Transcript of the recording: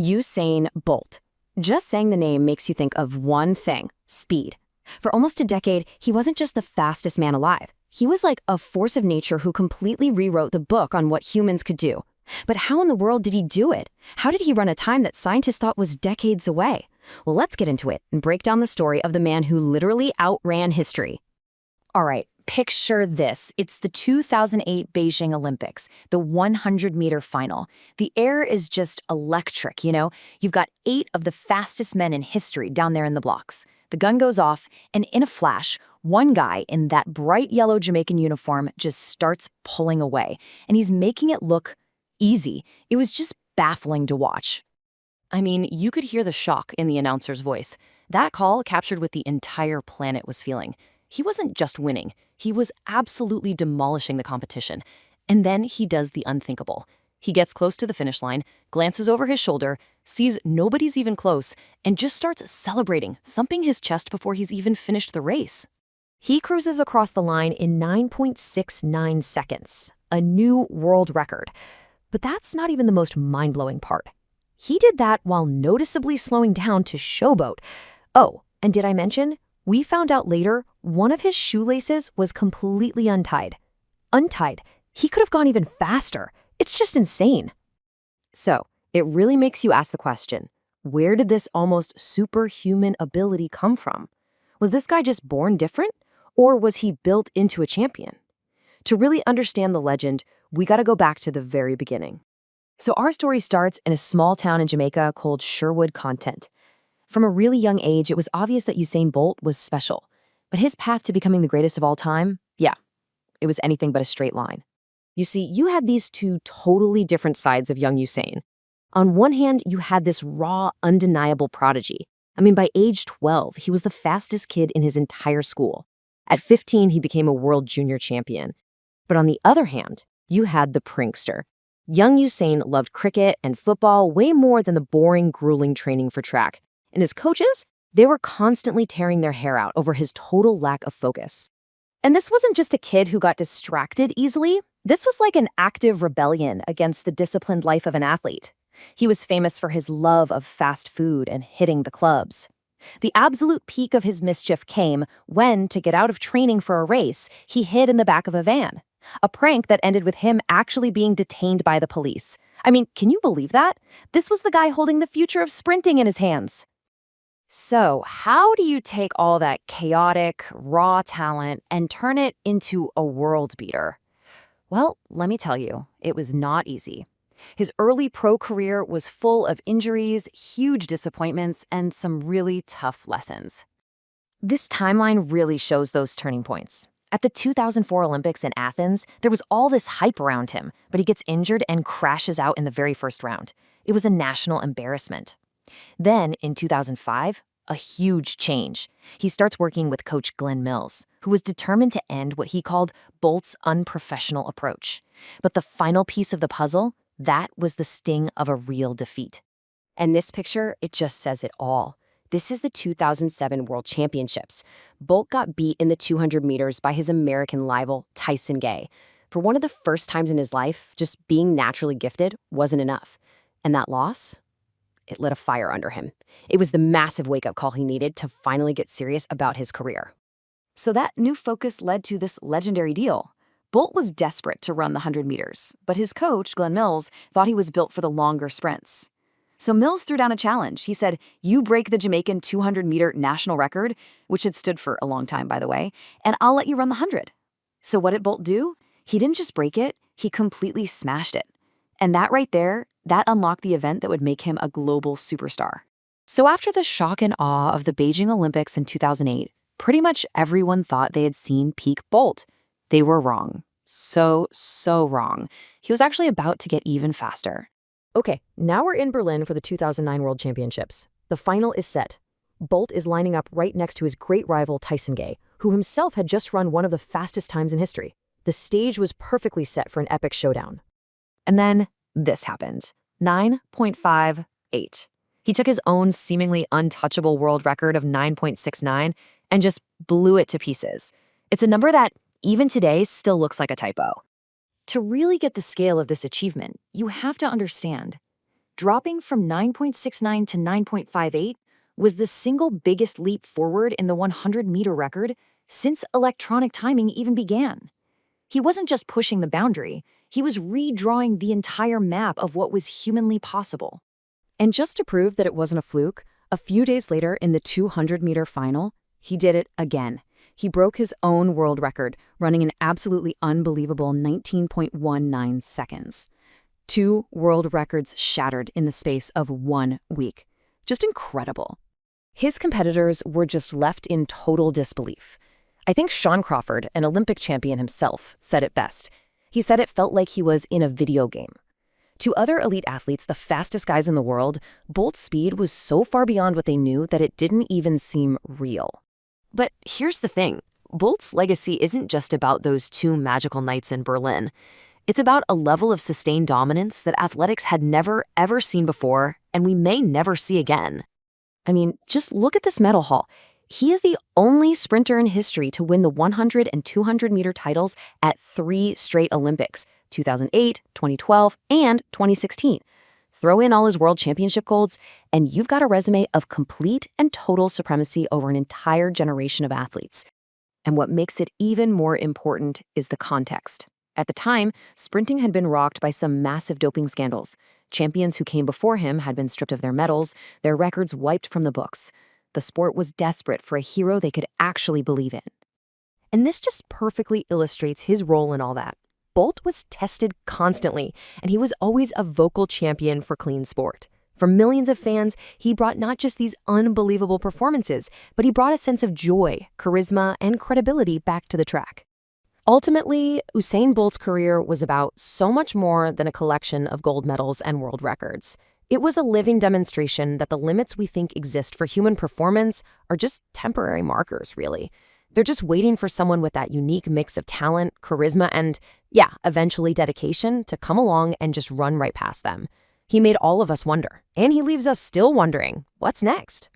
Usain Bolt. Just saying the name makes you think of one thing: speed. For almost a decade, he wasn't just the fastest man alive. He was like a force of nature who completely rewrote the book on what humans could do. But how in the world did he do it? How did he run a time that scientists thought was decades away? Well, let's get into it and break down the story of the man who literally outran history. All right, picture this. It's the 2008 Beijing Olympics, the 100-meter final. The air is just electric, you know? You've got 8 of the fastest men in history down there in the blocks. The gun goes off, and in a flash, one guy in that bright yellow Jamaican uniform just starts pulling away, and he's making it look easy. It was just baffling to watch. I mean, you could hear the shock in the announcer's voice. That call captured what the entire planet was feeling. He wasn't just winning, he was absolutely demolishing the competition. And then he does the unthinkable. He gets close to the finish line, glances over his shoulder, sees nobody's even close, and just starts celebrating, thumping his chest before he's even finished the race. He cruises across the line in 9.69 seconds, a new world record. But that's not even the most mind-blowing part. He did that while noticeably slowing down to showboat. Oh, and did I mention? We found out later one of his shoelaces was completely untied. Untied. He could have gone even faster. It's just insane. So, it really makes you ask the question, where did this almost superhuman ability come from? Was this guy just born different? Or was he built into a champion? To really understand the legend, we gotta go back to the very beginning. So our story starts in a small town in Jamaica called Sherwood Content. From a really young age, it was obvious that Usain Bolt was special. But his path to becoming the greatest of all time, yeah, it was anything but a straight line. You see, you had these two totally different sides of young Usain. On one hand, you had this raw, undeniable prodigy. I mean, by age 12, he was the fastest kid in his entire school. At 15, he became a world junior champion. But on the other hand, you had the prankster. Young Usain loved cricket and football way more than the boring, grueling training for track. And his coaches, they were constantly tearing their hair out over his total lack of focus. And this wasn't just a kid who got distracted easily. This was like an active rebellion against the disciplined life of an athlete. He was famous for his love of fast food and hitting the clubs. The absolute peak of his mischief came when, to get out of training for a race, he hid in the back of a van. A prank that ended with him actually being detained by the police. I mean, can you believe that? This was the guy holding the future of sprinting in his hands. So, how do you take all that chaotic, raw talent and turn it into a world beater? Well, let me tell you, it was not easy. His early pro career was full of injuries, huge disappointments, and some really tough lessons. This timeline really shows those turning points. At the 2004 Olympics in Athens, there was all this hype around him, but he gets injured and crashes out in the very first round. It was a national embarrassment. Then, in 2005, a huge change. He starts working with coach Glen Mills, who was determined to end what he called Bolt's unprofessional approach. But the final piece of the puzzle, that was the sting of a real defeat. And this picture, it just says it all. This is the 2007 World Championships. Bolt got beat in the 200 meters by his American rival, Tyson Gay. For one of the first times in his life, just being naturally gifted wasn't enough. And that loss? It lit a fire under him. It was the massive wake-up call he needed to finally get serious about his career. So that new focus led to this legendary deal. Bolt was desperate to run the 100 meters, but his coach, Glen Mills, thought he was built for the longer sprints. So Mills threw down a challenge. He said, "You break the Jamaican 200-meter national record," which had stood for a long time, by the way, "and I'll let you run the 100. So what did Bolt do? He didn't just break it, he completely smashed it. And that right there, that unlocked the event that would make him a global superstar. So after the shock and awe of the Beijing Olympics in 2008, pretty much everyone thought they had seen peak Bolt. They were wrong. So wrong. He was actually about to get even faster. Okay, now we're in Berlin for the 2009 World Championships. The final is set. Bolt is lining up right next to his great rival Tyson Gay, who himself had just run one of the fastest times in history. The stage was perfectly set for an epic showdown. And then this happened. 9.58. He took his own seemingly untouchable world record of 9.69 and just blew it to pieces. It's a number that, even today, still looks like a typo. To really get the scale of this achievement, you have to understand. Dropping from 9.69 to 9.58 was the single biggest leap forward in the 100-meter record since electronic timing even began. He wasn't just pushing the boundary, he was redrawing the entire map of what was humanly possible. And just to prove that it wasn't a fluke, a few days later in the 200-meter final, he did it again. He broke his own world record, running an absolutely unbelievable 19.19 seconds. 2 world records shattered in the space of 1 week. Just incredible. His competitors were just left in total disbelief. I think Shawn Crawford, an Olympic champion himself, said it best. He said it felt like he was in a video game. To other elite athletes, the fastest guys in the world, Bolt's speed was so far beyond what they knew that it didn't even seem real. But here's the thing. Bolt's legacy isn't just about those 2 magical nights in Berlin. It's about a level of sustained dominance that athletics had never, ever seen before, and we may never see again. I mean, just look at this medal haul. He is the only sprinter in history to win the 100 and 200-meter titles at 3 straight Olympics, 2008, 2012, and 2016. Throw in all his world championship golds, and you've got a resume of complete and total supremacy over an entire generation of athletes. And what makes it even more important is the context. At the time, sprinting had been rocked by some massive doping scandals. Champions who came before him had been stripped of their medals, their records wiped from the books. The sport was desperate for a hero they could actually believe in. And this just perfectly illustrates his role in all that. Bolt was tested constantly, and he was always a vocal champion for clean sport. For millions of fans, he brought not just these unbelievable performances, but he brought a sense of joy, charisma, and credibility back to the track. Ultimately, Usain Bolt's career was about so much more than a collection of gold medals and world records. It was a living demonstration that the limits we think exist for human performance are just temporary markers, really. They're just waiting for someone with that unique mix of talent, charisma, and, eventually dedication to come along and just run right past them. He made all of us wonder, and he leaves us still wondering, what's next?